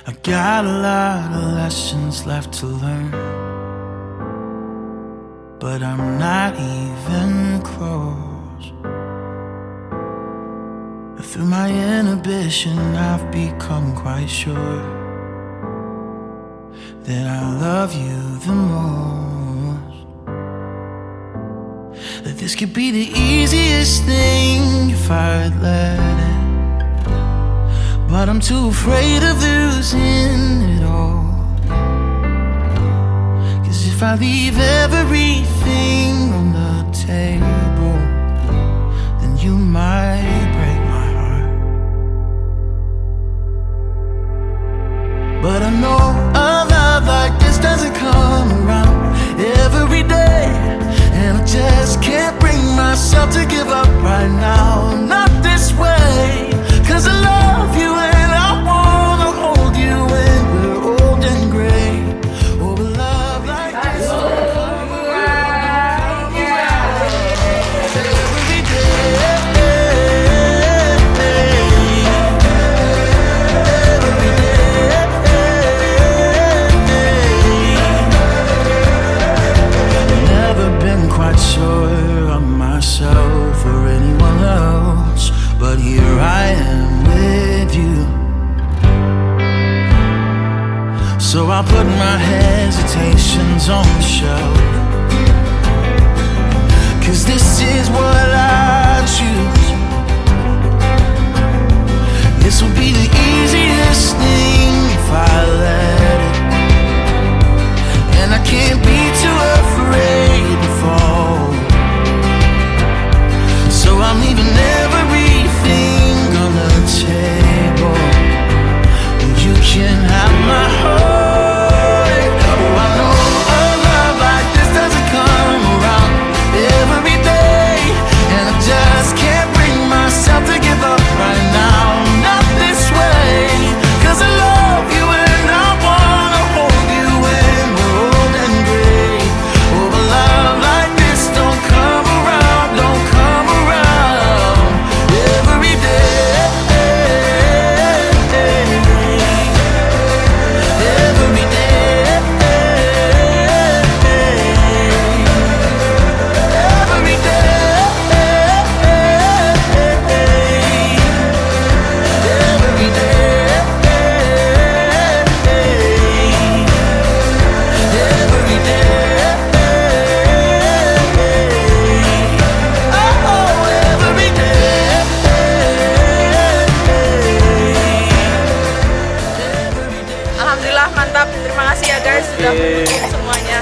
I got a lot of lessons left to learn, but I'm not even close. Through my inhibition, I've become quite sure that I love you the most. That this could be the easiest thing if I'd let it, but I'm too afraid of losing it all. 'Cause if I leave everything on the table, then you might break my heart. But I know a love like this doesn't come around every day, and I just can't bring myself to give up right now. Not this way, 'cause I love you and I wanna hold you when we're old and gray. Oh, a love like this don't come around every day. Never been quite sure of myself or anyone else, but here I am with you. So I put my hesitations on the shelf, 'cause this is what I choose. This will be the easiest thing if I let it, and I can't be too afraid to fall. So I'm leaving everything on the table. You can have my heart. Oh, I know a love like this doesn't come around every day, and I just can't bring myself to give up right now. Not this way, 'cause I love you and I wanna hold you when we're old and gray. Oh, a love like this don't come around every day. Every day. Every day. Every day. Every day. Oh, every day. Alhamdulillah, mantap. Terima kasih ya guys sudah mendukung semuanya.